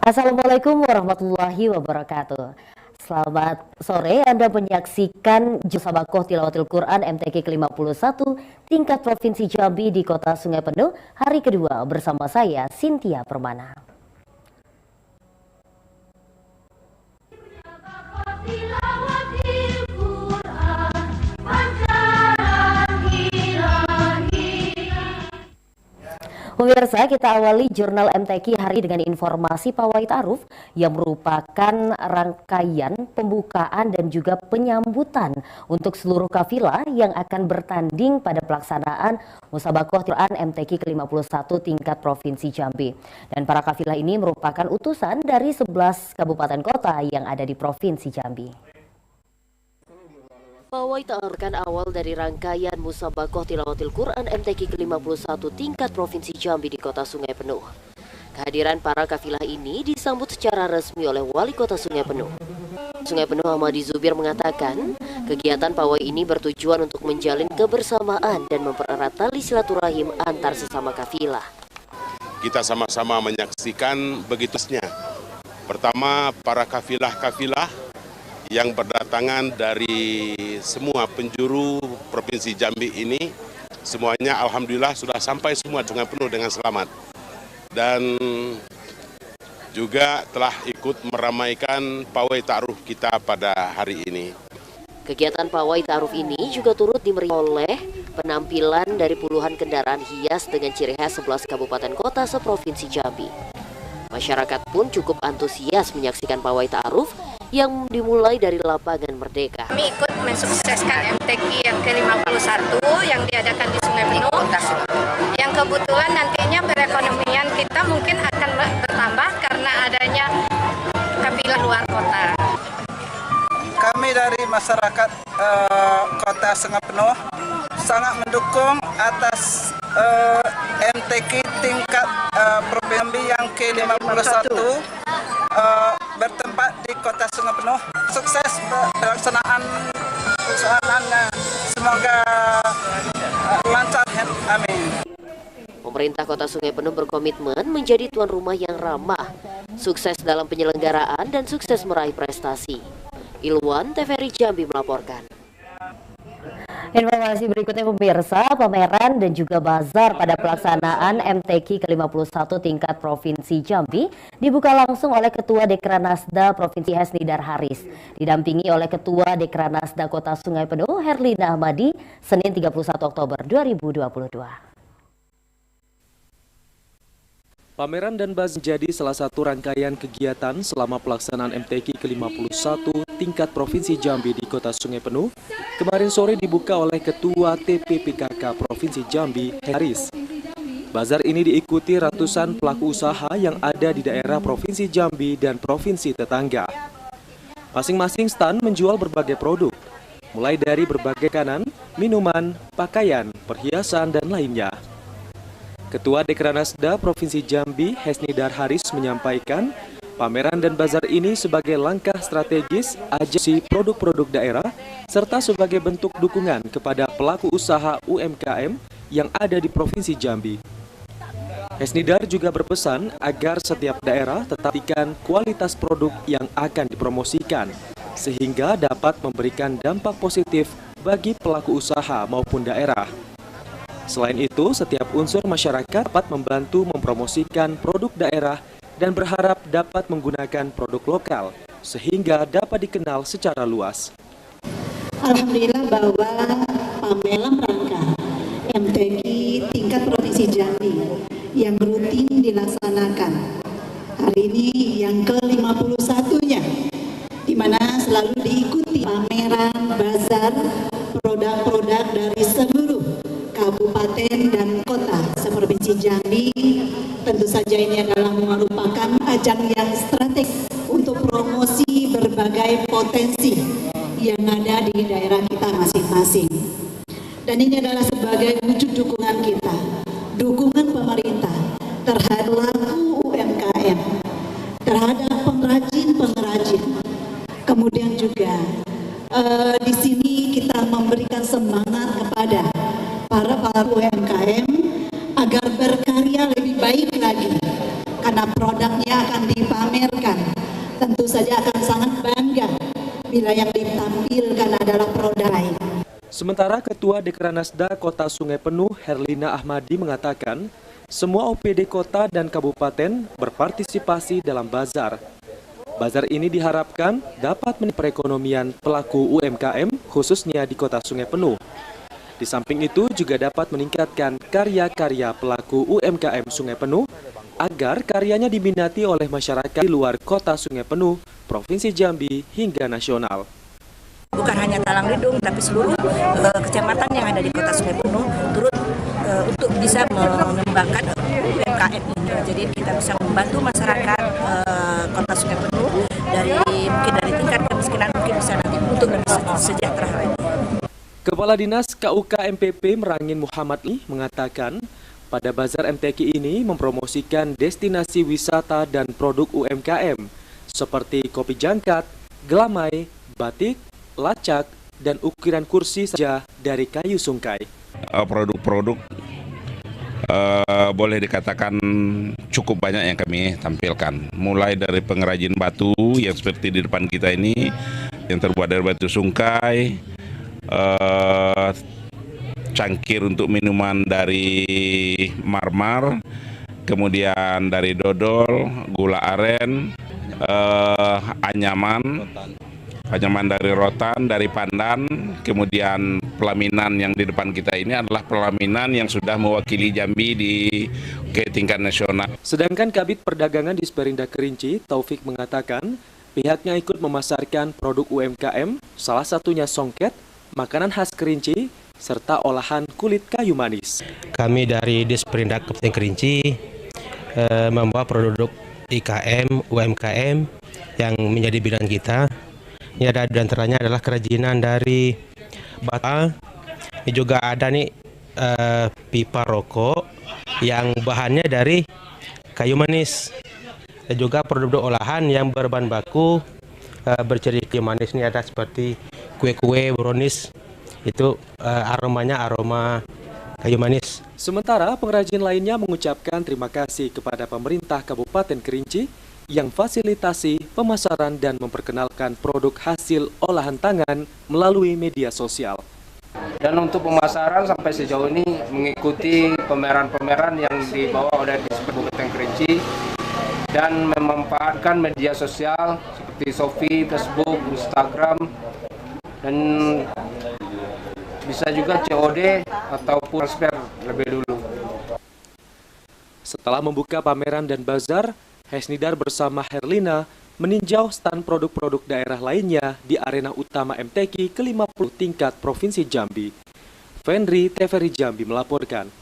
Assalamualaikum warahmatullahi wabarakatuh. Selamat sore, Anda menyaksikan Musabakoh Tilawatil Quran MTQ ke-51 tingkat Provinsi Jambi di Kota Sungai Penuh hari kedua bersama saya Cynthia Permana. Pemirsa, kita awali jurnal MTQ hari dengan informasi pawai ta'aruf yang merupakan rangkaian pembukaan dan juga penyambutan untuk seluruh kafilah yang akan bertanding pada pelaksanaan Musabakoh Quran MTQ ke-51 tingkat Provinsi Jambi. Dan para kafilah ini merupakan utusan dari 11 kabupaten kota yang ada di Provinsi Jambi. Pawai ta'aruf awal dari rangkaian Musabakoh Tilawatil Quran MTQ ke-51 tingkat Provinsi Jambi di Kota Sungai Penuh. Kehadiran para kafilah ini disambut secara resmi oleh Wali Kota Sungai Penuh. Sungai Penuh Ahmadi Zubir mengatakan, kegiatan pawai ini bertujuan untuk menjalin kebersamaan dan mempererat tali silaturahim antar sesama kafilah. Kita sama-sama menyaksikan begitusnya. Pertama, para kafilah-kafilah yang berdatangan dari semua penjuru Provinsi Jambi ini, semuanya alhamdulillah sudah sampai semua Sungai Penuh dengan selamat. Dan juga telah ikut meramaikan pawai ta'aruf kita pada hari ini. Kegiatan pawai ta'aruf ini juga turut dimeriahkan oleh penampilan dari puluhan kendaraan hias dengan ciri khas 11 kabupaten kota seprovinsi Jambi. Masyarakat pun cukup antusias menyaksikan pawai ta'aruf yang dimulai dari lapangan Merdeka. Kami ikut mensukseskan MTQ yang ke-51 yang diadakan di Sungai Penuh, yang kebetulan nantinya perekonomian kita mungkin akan bertambah karena adanya kafilah luar kota. Kami dari masyarakat Kota Sungai Penuh sangat mendukung atas MTQ tingkat Provinsi yang ke-51 bertempat di Kota Sungai Penuh. Sukses pelaksanaannya, semoga lancar, amin. Pemerintah Kota Sungai Penuh berkomitmen menjadi tuan rumah yang ramah, sukses dalam penyelenggaraan dan sukses meraih prestasi. Ilwan TVRI Jambi melaporkan. Informasi berikutnya pemirsa, pameran dan juga bazar pada pelaksanaan MTQ ke-51 tingkat Provinsi Jambi dibuka langsung oleh Ketua Dekranasda Provinsi Hesni Darharis, didampingi oleh Ketua Dekranasda Kota Sungai Penuh Herlina Ahmadi, Senin 31 Oktober 2022. Pameran dan bazar menjadi salah satu rangkaian kegiatan selama pelaksanaan MTQ ke-51 tingkat Provinsi Jambi di Kota Sungai Penuh. Kemarin sore dibuka oleh Ketua TPPKK Provinsi Jambi, Haris. Bazar ini diikuti ratusan pelaku usaha yang ada di daerah Provinsi Jambi dan provinsi tetangga. Masing-masing stand menjual berbagai produk, mulai dari berbagai makanan, minuman, pakaian, perhiasan, dan lainnya. Ketua Dekranasda Provinsi Jambi, Hesni Darharis menyampaikan, pameran dan bazar ini sebagai langkah strategis ajasi produk-produk daerah, serta sebagai bentuk dukungan kepada pelaku usaha UMKM yang ada di Provinsi Jambi. Hesni Dar juga berpesan agar setiap daerah tetapkan kualitas produk yang akan dipromosikan, sehingga dapat memberikan dampak positif bagi pelaku usaha maupun daerah. Selain itu, setiap unsur masyarakat dapat membantu mempromosikan produk daerah dan berharap dapat menggunakan produk lokal sehingga dapat dikenal secara luas. Alhamdulillah bahwa pameran rangka MTQ tingkat Provinsi Jambi yang rutin dilaksanakan hari ini yang ke-51-nya, di mana selalu diikuti pameran bazar produk-produk dari seluruh kabupaten dan kota seprovinsi Jambi. Tentu saja ini adalah merupakan ajang yang strategis untuk promosi berbagai potensi yang ada di daerah kita masing-masing. Dan ini adalah sebagai wujud dukungan kita, dukungan pemerintah terhadap UMKM, terhadap pengrajin-pengrajin. Kemudian juga di sini kita memberikan semangat kepada para UMKM agar berkarya lebih baik lagi karena produknya akan dipamerkan. Tentu saja akan sangat bangga bila yang ditampilkan adalah produk lain. Sementara Ketua Dekranasda Kota Sungai Penuh Herlina Ahmadi mengatakan, semua OPD kota dan kabupaten berpartisipasi dalam bazar. Bazar ini diharapkan dapat meningkatkan perekonomian pelaku UMKM khususnya di Kota Sungai Penuh. Di samping itu juga dapat meningkatkan karya-karya pelaku UMKM Sungai Penuh agar karyanya diminati oleh masyarakat di luar Kota Sungai Penuh, Provinsi Jambi hingga nasional. Bukan hanya Talang Lidung, tapi seluruh kecamatan yang ada di Kota Sungai Penuh turut untuk bisa mengembangkan UMKM ini. Jadi kita bisa membantu masyarakat Kota Sungai Penuh mungkin dari tingkat kemiskinan mungkin bisa nanti untuk lebih sejahtera lagi. Kepala Dinas KUK MPP Merangin Muhammad Lee mengatakan, pada Bazar MTQ ini mempromosikan destinasi wisata dan produk UMKM seperti kopi jangkat, gelamai, batik, lacak, dan ukiran kursi saja dari kayu sungkai. Produk-produk boleh dikatakan cukup banyak yang kami tampilkan. Mulai dari pengrajin batu yang seperti di depan kita ini, yang terbuat dari batu sungkai, cangkir untuk minuman dari marmar, kemudian dari dodol, gula aren, anyaman dari rotan, dari pandan, kemudian pelaminan yang di depan kita ini adalah pelaminan yang sudah mewakili Jambi ke tingkat nasional. Sedangkan Kabid Perdagangan di Disperindak Kerinci, Taufik mengatakan, pihaknya ikut memasarkan produk UMKM, salah satunya songket, makanan khas Kerinci, serta olahan kulit kayu manis. Kami dari Disperindak Kabupaten Kerinci membawa produk IKM, UMKM yang menjadi bidang kita. Ini ada di antaranya adalah kerajinan dari bata. Ini juga ada nih pipa rokok yang bahannya dari kayu manis. Dan juga produk olahan yang berbahan baku berciri kayu manis. Ini ada seperti kue-kue, brownies. Itu aromanya aroma kayu manis. Sementara pengrajin lainnya mengucapkan terima kasih kepada pemerintah Kabupaten Kerinci yang fasilitasi pemasaran dan memperkenalkan produk hasil olahan tangan melalui media sosial. Dan untuk pemasaran sampai sejauh ini mengikuti pameran-pameran yang dibawa oleh Kabupaten Kerinci dan memanfaatkan media sosial seperti Shopee, Facebook, Instagram, dan bisa juga COD ataupun transfer lebih dulu. Setelah membuka pameran dan bazar, Hesnidar bersama Herlina meninjau stand produk-produk daerah lainnya di arena utama MTQ ke-50 tingkat Provinsi Jambi. Fendri, TVRI Jambi melaporkan.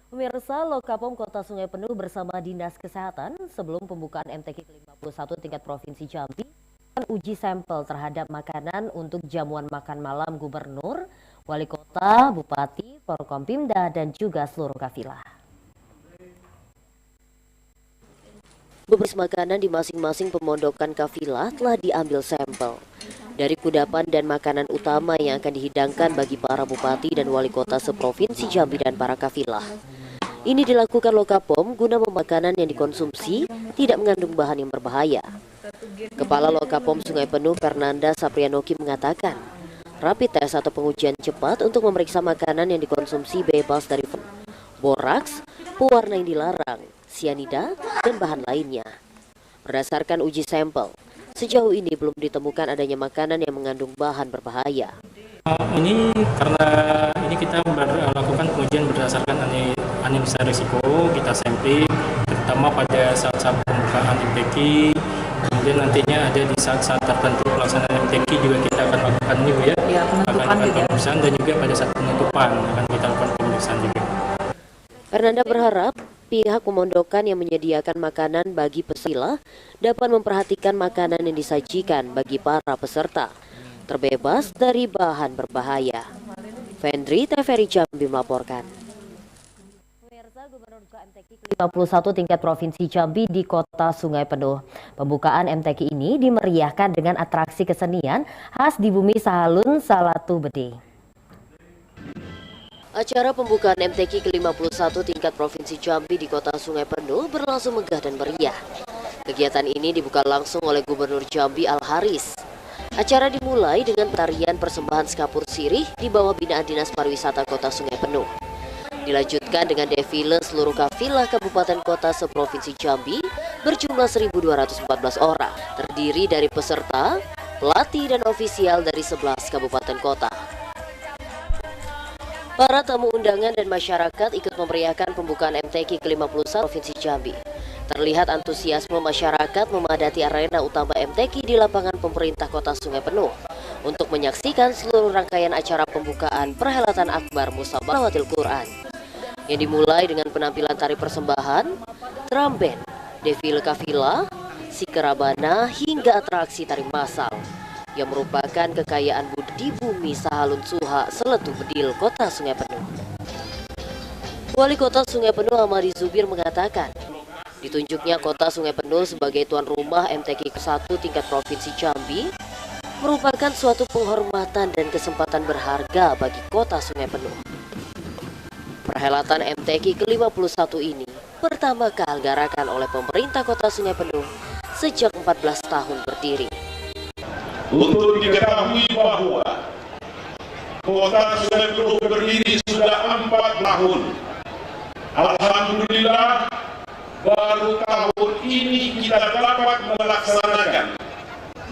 Pemirsa, Lokapom Kota Sungai Penuh bersama Dinas Kesehatan sebelum pembukaan MTQ ke-51 tingkat Provinsi Jambi akan uji sampel terhadap makanan untuk jamuan makan malam Gubernur, Wali Kota, Bupati, Forkompimda, dan juga seluruh kafilah. Beberapa makanan di masing-masing pemondokan kafilah telah diambil sampel. Dari kudapan dan makanan utama yang akan dihidangkan bagi para bupati dan wali kota seprovinsi Jambi dan para kafilah. Ini dilakukan Lokapom guna makanan yang dikonsumsi tidak mengandung bahan yang berbahaya. Kepala Lokapom Sungai Penuh Fernanda Saprianoki mengatakan, rapid test atau pengujian cepat untuk memeriksa makanan yang dikonsumsi bebas dari boraks, pewarna yang dilarang, sianida, dan bahan lainnya. Berdasarkan uji sampel, sejauh ini belum ditemukan adanya makanan yang mengandung bahan berbahaya. Ini karena ini kita melakukan pengujian berdasarkan analisa risiko, kita sampling, terutama pada saat-saat pembukaan MTQ, kemudian nantinya ada di saat-saat tertentu pelaksanaan MTQ juga kita akan lakukan ini Bu ya, akan lakukan pemeriksaan dan juga pada saat penutupan akan kita lakukan pemeriksaan juga. Fernanda berharap pihak pemondokan yang menyediakan makanan bagi peserta dapat memperhatikan makanan yang disajikan bagi para peserta, terbebas dari bahan berbahaya. Fendri, TVRI Jambi melaporkan. Pemirsa, Gubernur MTQ ke-51 tingkat Provinsi Jambi di Kota Sungai Penuh. Pembukaan MTQ ini dimeriahkan dengan atraksi kesenian khas di Bumi Sahalun Salatu Bede. Acara pembukaan MTQ ke-51 tingkat Provinsi Jambi di Kota Sungai Penuh berlangsung megah dan meriah. Kegiatan ini dibuka langsung oleh Gubernur Jambi Al-Haris. Acara dimulai dengan tarian persembahan Skapur Sirih di bawah binaan Dinas Pariwisata Kota Sungai Penuh. Dilanjutkan dengan defile seluruh kafilah kabupaten kota seprovinsi Jambi berjumlah 1.214 orang, terdiri dari peserta, pelatih, dan ofisial dari 11 kabupaten kota. Para tamu undangan dan masyarakat ikut memeriahkan pembukaan MTQ ke-51 Provinsi Jambi. Terlihat antusiasme masyarakat memadati arena utama MTQ di lapangan pemerintah Kota Sungai Penuh untuk menyaksikan seluruh rangkaian acara pembukaan perhelatan akbar Musabaqah Tilawatil Quran yang dimulai dengan penampilan tari persembahan, drum band, defile kafilah, sikerabana hingga atraksi tari massal yang merupakan kekayaan di bumi Sahalun Suha, Seletu Bedil, Kota Sungai Penuh. Wali Kota Sungai Penuh Amari Zubir mengatakan, ditunjuknya Kota Sungai Penuh sebagai tuan rumah MTQ ke-1 tingkat Provinsi Jambi merupakan suatu penghormatan dan kesempatan berharga bagi Kota Sungai Penuh. Perhelatan MTQ ke-51 ini pertama kali diselenggarakan oleh pemerintah Kota Sungai Penuh sejak 14 tahun berdiri. Untuk diketahui bahwa Kota Sungai Penuh berdiri sudah 4 tahun. Alhamdulillah, baru tahun ini kita dapat melaksanakan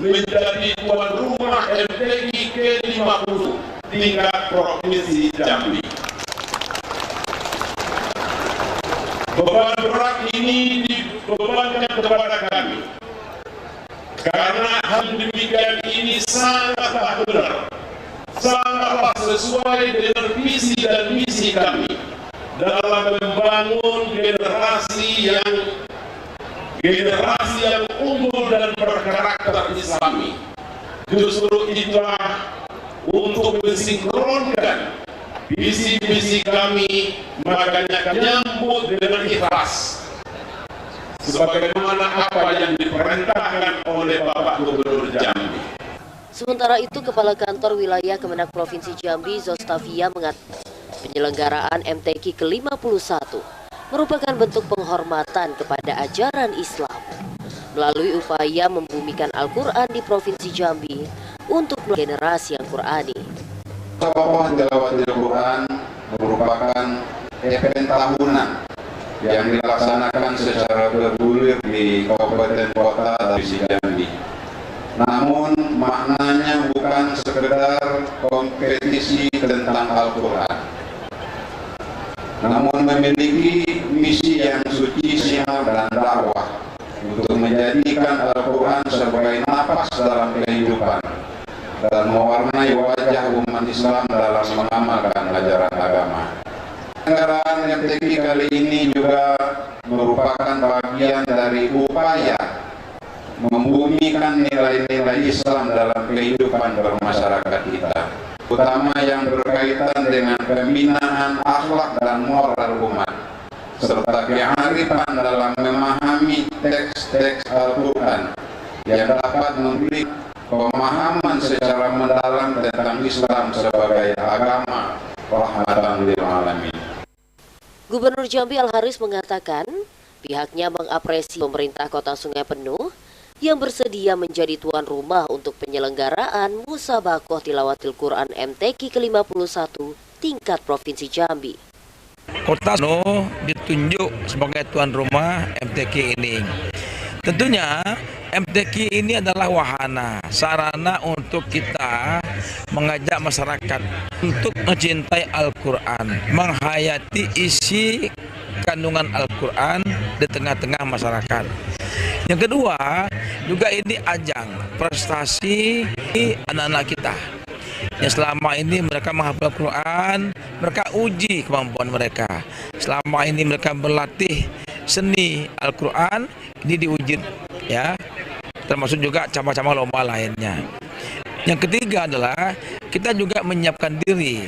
menjadi tuan rumah MTQ ke-50 tingkat Provinsi Jambi. Beban berat ini dibebankan kepada kami. Karena hal demikian ini sangatlah benar, sangatlah sesuai dengan visi dan misi kami dalam membangun generasi yang unggul dan berkarakter Islami. Justru itulah untuk mensinkronkan visi-misi kami, makanya menyambut dengan ikhlas sebagaimana apa yang diperintahkan oleh Bapak Gubernur Jambi. Sementara itu, Kepala Kantor Wilayah Kemenak Provinsi Jambi, Zostavia, mengatakan penyelenggaraan MTQ ke-51 merupakan bentuk penghormatan kepada ajaran Islam melalui upaya membumikan Al-Quran di Provinsi Jambi untuk generasi yang Qurani. Musabaqah Tilawatil Quran merupakan event tahunan yang dilaksanakan secara bergulir di kabupaten kota Provinsi Jambi. Namun maknanya bukan sekedar kompetisi tentang Al-Quran, namun memiliki misi yang suci, sial, dan dakwah untuk menjadikan Al-Quran sebagai napas dalam kehidupan dan mewarnai wajah umat Islam dalam mengamalkan ajaran agama. Penyelenggaraan MTQ kali ini juga merupakan bagian dari upaya membumikan nilai-nilai Islam dalam kehidupan bermasyarakat kita, utama yang berkaitan dengan pembinaan akhlak dan moral umat, serta kearifan dalam memahami teks-teks Al-Quran yang dapat memberi pemahaman secara mendalam tentang Islam sebagai agama rahmatan lil alamin. Gubernur Jambi Al-Haris mengatakan pihaknya mengapresiasi pemerintah Kota Sungai Penuh yang bersedia menjadi tuan rumah untuk penyelenggaraan Musabaqah Tilawatil Quran MTQ ke-51 tingkat Provinsi Jambi. Kota Penuh ditunjuk sebagai tuan rumah MTQ ini. Tentunya MTQ ini adalah wahana, sarana untuk kita mengajak masyarakat untuk mencintai Al-Quran, menghayati isi kandungan Al-Quran di tengah-tengah masyarakat. Yang kedua, juga ini ajang prestasi anak-anak kita yang selama ini mereka menghafal Al-Quran, mereka uji kemampuan mereka. Selama ini mereka berlatih seni Al-Quran, ini diuji ya, termasuk juga cabang-cabang lomba lainnya. Yang ketiga adalah kita juga menyiapkan diri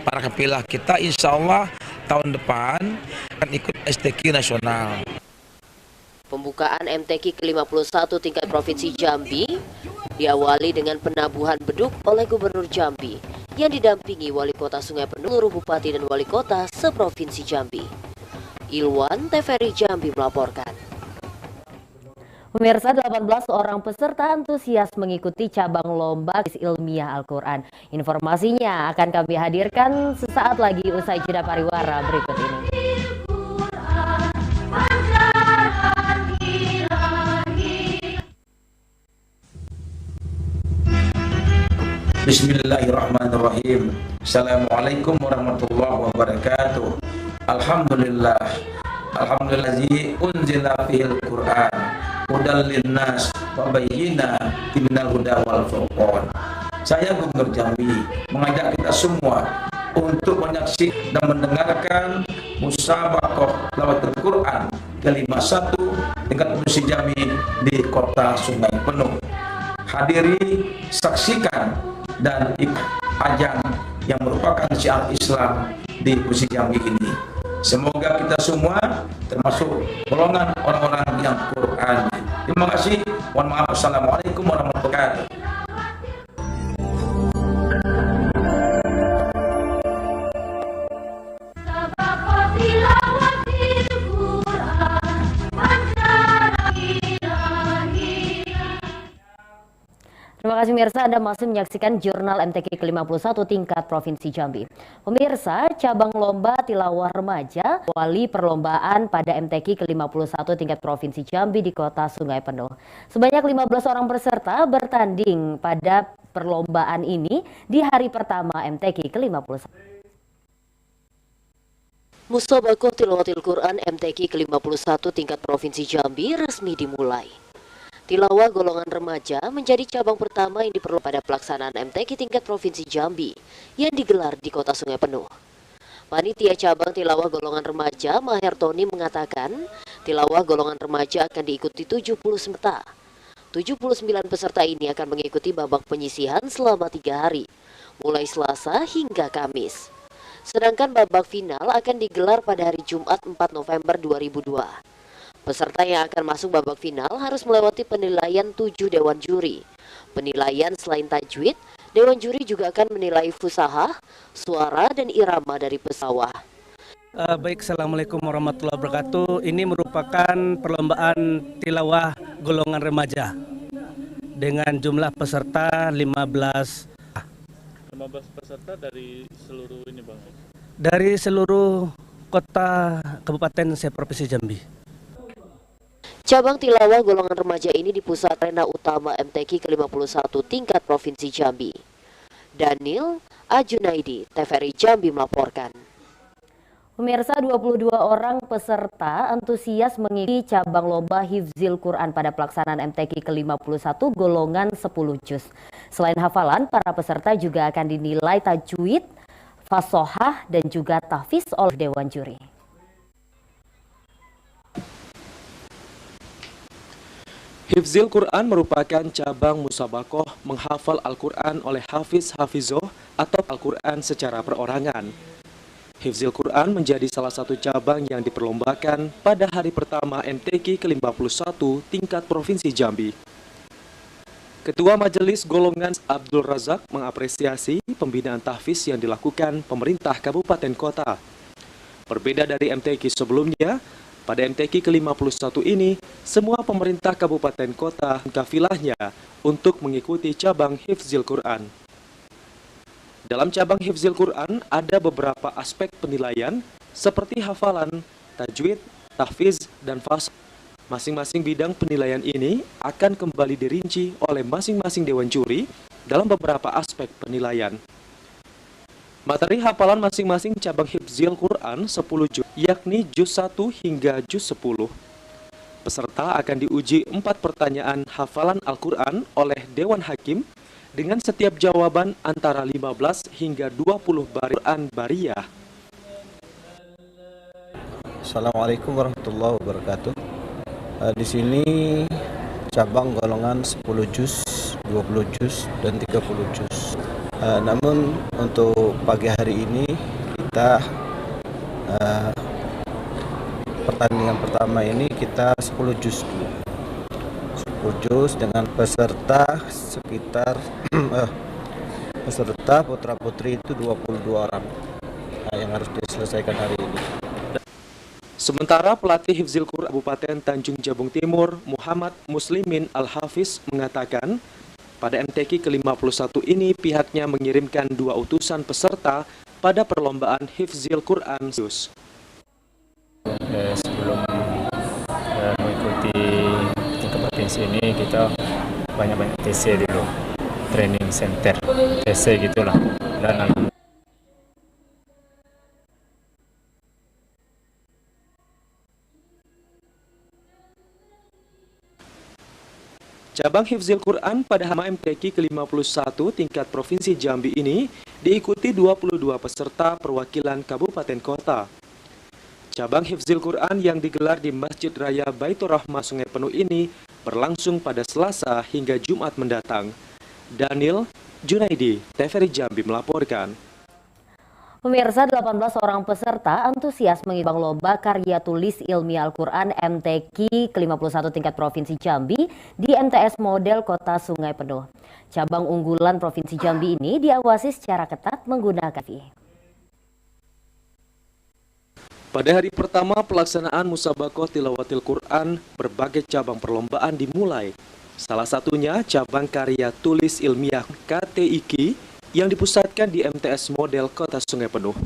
para kafilah kita, insya Allah tahun depan akan ikut STQ nasional. Pembukaan MTQ ke-51 tingkat Provinsi Jambi diawali dengan penabuhan beduk oleh Gubernur Jambi yang didampingi Wali Kota Sungai Penuh, seluruh Bupati dan Wali Kota seprovinsi Jambi. Ilwan, TVRI Jambi melaporkan. Pemirsa, 18 orang peserta antusias mengikuti cabang lomba kuis ilmiah Al-Quran. Informasinya akan kami hadirkan sesaat lagi usai jeda pariwara berikut ini. Bismillahirrahmanirrahim. Assalamualaikum warahmatullahi wabarakatuh. Alhamdulillah. Alhamdulillazi unzila fihil Qur'an hudal linnas wa bayyina minal huda wal furqan. Saya Gubernur Jambi mengajak kita semua untuk menyaksikan dan mendengarkan musabaqah lawatul Quran ke-51 tingkat provinsi Jambi di Kota Sungai Penuh. Hadiri, saksikan dan ajang yang merupakan syiar Islam di provinsi Jambi ini. Semoga kita semua termasuk golongan orang-orang yang Quran. Terima kasih. Mohon maaf. Assalamualaikum warahmatullahi wabarakatuh. Terima kasih pemirsa, Anda masih menyaksikan Jurnal MTQ ke-51 tingkat Provinsi Jambi. Pemirsa, cabang lomba tilawah remaja wali perlombaan pada MTQ ke-51 tingkat Provinsi Jambi di Kota Sungai Penuh. Sebanyak 15 orang peserta bertanding pada perlombaan ini di hari pertama MTQ ke-51. Musabaqah Tilawatil Quran MTQ ke-51 tingkat Provinsi Jambi resmi dimulai. Tilawah golongan remaja menjadi cabang pertama yang diperoleh pada pelaksanaan MTQ tingkat Provinsi Jambi yang digelar di Kota Sungai Penuh. Panitia cabang tilawah golongan remaja Maher Tony mengatakan tilawah golongan remaja akan diikuti 70 peserta. 79 peserta ini akan mengikuti babak penyisihan selama 3 hari, mulai Selasa hingga Kamis. Sedangkan babak final akan digelar pada hari Jumat 4 November 2002. Peserta yang akan masuk babak final harus melewati penilaian 7 dewan juri. Penilaian selain tajwid, dewan juri juga akan menilai fusahah, suara, dan irama dari pesawah. Baik, Assalamualaikum warahmatullahi wabarakatuh. Ini merupakan perlombaan tilawah golongan remaja dengan jumlah peserta 15 peserta dari seluruh ini, Bang? Dari seluruh kota kabupaten se-Provinsi Jambi. Cabang tilawah golongan remaja ini di pusat arena utama MTQ ke-51 tingkat Provinsi Jambi. Daniel Ajunaidi, TVRI Jambi melaporkan. Pemirsa, 22 orang peserta antusias mengikuti cabang lomba Hifzil Quran pada pelaksanaan MTQ ke-51 golongan 10 juz. Selain hafalan, para peserta juga akan dinilai tajwid, fasohah, dan juga tahfiz oleh dewan juri. Hifzil Quran merupakan cabang musabaqah menghafal Al-Quran oleh hafiz-hafizoh atau Al-Quran secara perorangan. Hifzil Quran menjadi salah satu cabang yang diperlombakan pada hari pertama MTQ ke-51 tingkat Provinsi Jambi. Ketua Majelis Golongan Abdul Razak mengapresiasi pembinaan tahfiz yang dilakukan pemerintah kabupaten kota. Berbeda dari MTQ sebelumnya, pada MTQ ke-51 ini, semua pemerintah kabupaten kota kafilahnya untuk mengikuti cabang Hifzil Quran. Dalam cabang Hifzil Quran ada beberapa aspek penilaian seperti hafalan, tajwid, tahfiz, dan fasal. Masing-masing bidang penilaian ini akan kembali dirinci oleh masing-masing dewan juri dalam beberapa aspek penilaian. Materi hafalan masing-masing cabang Hifzil Quran 10 juz, yakni juz 1 hingga juz 10. Peserta akan diuji 4 pertanyaan hafalan Al-Quran oleh Dewan Hakim dengan setiap jawaban antara 15 hingga 20 baris Quran bariyah. Assalamualaikum warahmatullahi wabarakatuh. Di sini cabang golongan 10 juz, 20 juz, dan 30 juz. Namun untuk pagi hari ini kita pertandingan pertama ini kita 10 juz dulu. 10 juz dengan peserta sekitar peserta putra-putri itu 22 orang yang harus diselesaikan hari ini. Sementara pelatih Hifzil Quran Kabupaten Tanjung Jabung Timur, Muhammad Muslimin Al-Hafiz mengatakan, pada MTQ ke-51 ini pihaknya mengirimkan 2 utusan peserta pada perlombaan Hifzil Quran. Sebelum mengikuti kompetisi ini kita banyak-banyak TC dulu, training center TC gitulah, dan Cabang Hifzil Quran pada HAMA MTQ ke-51 tingkat Provinsi Jambi ini diikuti 22 peserta perwakilan kabupaten kota. Cabang Hifzil Quran yang digelar di Masjid Raya Baitur Rahmah Sungai Penuh ini berlangsung pada Selasa hingga Jumat mendatang. Daniel Junaidi, TVRI Jambi melaporkan. Pemirsa, 18 orang peserta antusias mengibang lomba karya tulis ilmiah Al-Quran MTQ ke-51 tingkat Provinsi Jambi di MTS Model Kota Sungai Penuh. Cabang unggulan Provinsi Jambi ini diawasi secara ketat menggunakan VI. Pada hari pertama pelaksanaan Musabakoh Tilawatil Quran, berbagai cabang perlombaan dimulai. Salah satunya cabang karya tulis ilmiah KTIQ yang dipusatkan di MTS Model Kota Sungai Penuh.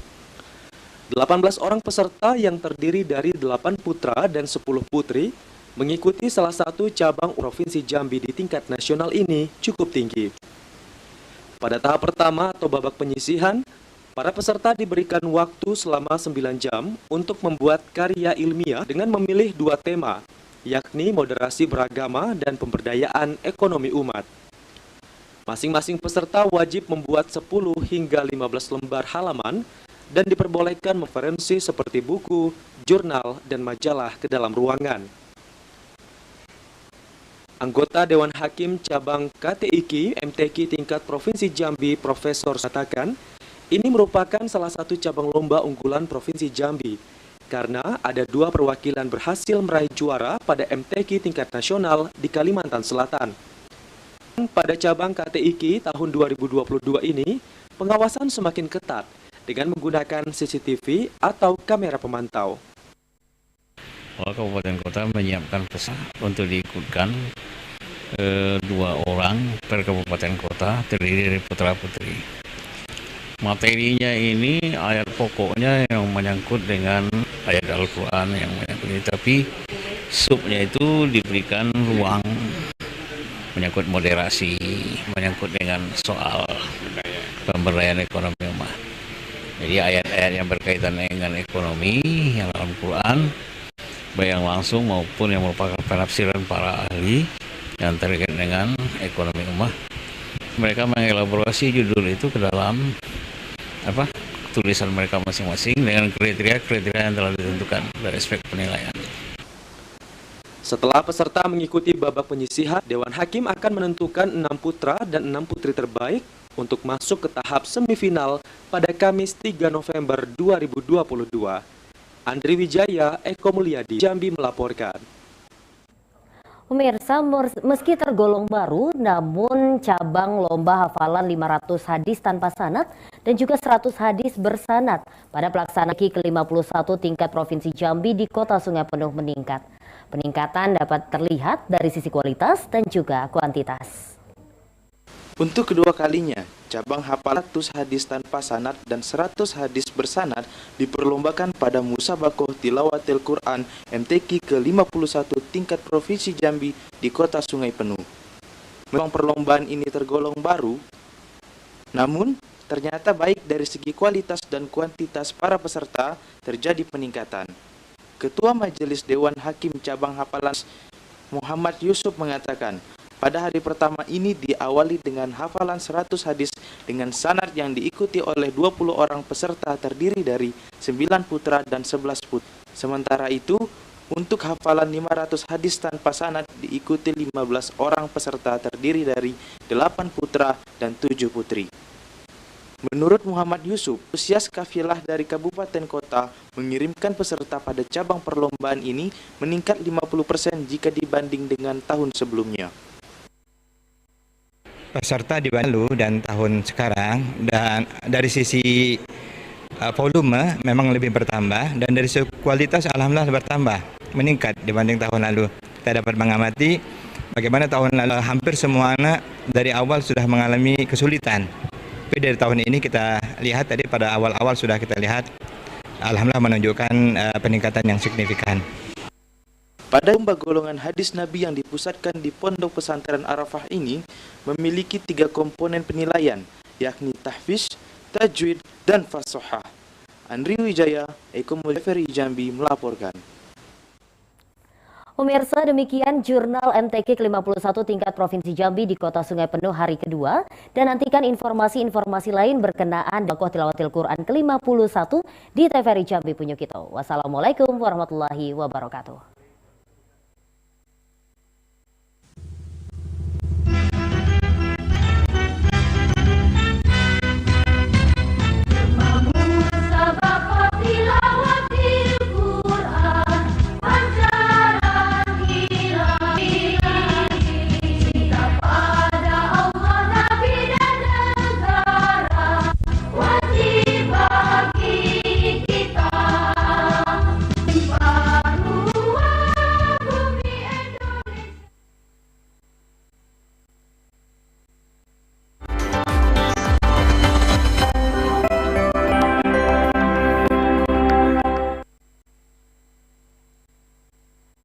18 orang peserta yang terdiri dari 8 putra dan 10 putri mengikuti salah satu cabang Provinsi Jambi di tingkat nasional ini cukup tinggi. Pada tahap pertama atau babak penyisihan, para peserta diberikan waktu selama 9 jam untuk membuat karya ilmiah dengan memilih 2 tema, yakni moderasi beragama dan pemberdayaan ekonomi umat. Masing-masing peserta wajib membuat 10 hingga 15 lembar halaman dan diperbolehkan referensi seperti buku, jurnal, dan majalah ke dalam ruangan. Anggota Dewan Hakim Cabang KTIQ MTQ tingkat Provinsi Jambi, Profesor katakan, ini merupakan salah satu cabang lomba unggulan Provinsi Jambi karena ada 2 perwakilan berhasil meraih juara pada MTQ tingkat nasional di Kalimantan Selatan. Pada cabang KTIQ tahun 2022 ini, pengawasan semakin ketat dengan menggunakan CCTV atau kamera pemantau. Kabupaten Kota menyiapkan pesan untuk diikutkan 2 orang per kabupaten kota terdiri dari putra-putri. Materinya ini ayat pokoknya yang menyangkut dengan ayat Al-Quran yang menyangkut ini, tapi subnya itu diberikan ruang menyangkut moderasi, menyangkut dengan soal pemberdayaan ekonomi umat. Jadi ayat-ayat yang berkaitan dengan ekonomi yang dalam Quran, baik yang langsung maupun yang merupakan penafsiran para ahli yang terkait dengan ekonomi umat. Mereka mengelaborasi judul itu ke dalam tulisan mereka masing-masing dengan kriteria-kriteria yang telah ditentukan dari aspek penilaian. Setelah peserta mengikuti babak penyisihan, Dewan Hakim akan menentukan 6 putra dan 6 putri terbaik untuk masuk ke tahap semifinal pada Kamis 3 November 2022. Andri Wijaya, Eko Mulyadi, Jambi melaporkan. Pemirsa, meski tergolong baru, namun cabang lomba hafalan 500 hadis tanpa sanad dan juga 100 hadis bersanad pada pelaksanaan ke-51 tingkat Provinsi Jambi di Kota Sungai Penuh meningkat. Peningkatan dapat terlihat dari sisi kualitas dan juga kuantitas. Untuk kedua kalinya, cabang hafalan 100 hadis tanpa sanad dan 100 hadis bersanad diperlombakan pada Musabakoh Tilawatil Quran MTQ ke-51 tingkat Provinsi Jambi di Kota Sungai Penuh. Memang perlombaan ini tergolong baru, namun ternyata baik dari segi kualitas dan kuantitas para peserta terjadi peningkatan. Ketua Majelis Dewan Hakim Cabang Hafalan Muhammad Yusuf mengatakan, pada hari pertama ini diawali dengan hafalan 100 hadis dengan sanad yang diikuti oleh 20 orang peserta terdiri dari 9 putra dan 11 putri. Sementara itu, untuk hafalan 500 hadis tanpa sanad diikuti 15 orang peserta terdiri dari 8 putra dan 7 putri. Menurut Muhammad Yusuf, antusias kafilah dari kabupaten kota mengirimkan peserta pada cabang perlombaan ini meningkat 50% jika dibanding dengan tahun sebelumnya. peserta di lalu dan tahun sekarang, dan dari sisi volume memang lebih bertambah, dan dari segi kualitas alhamdulillah bertambah, meningkat dibanding tahun lalu. Kita dapat mengamati bagaimana tahun lalu hampir semua anak dari awal sudah mengalami kesulitan. Tapi dari tahun ini kita lihat tadi pada awal-awal sudah kita lihat alhamdulillah menunjukkan peningkatan yang signifikan. Pada lomba golongan hadis Nabi yang dipusatkan di Pondok Pesantren Arafah ini memiliki 3 komponen penilaian, yakni tahfiz, tajwid, dan fasohah. Andri Wijaya, Eko Muleferi Jambi melaporkan. Pemirsa, demikian Jurnal MTQ ke-51 tingkat Provinsi Jambi di Kota Sungai Penuh hari kedua. Dan nantikan informasi-informasi lain berkenaan Dakwah Tilawatil Quran ke-51 di TVRI Jambi Punyukito. Wassalamualaikum warahmatullahi wabarakatuh.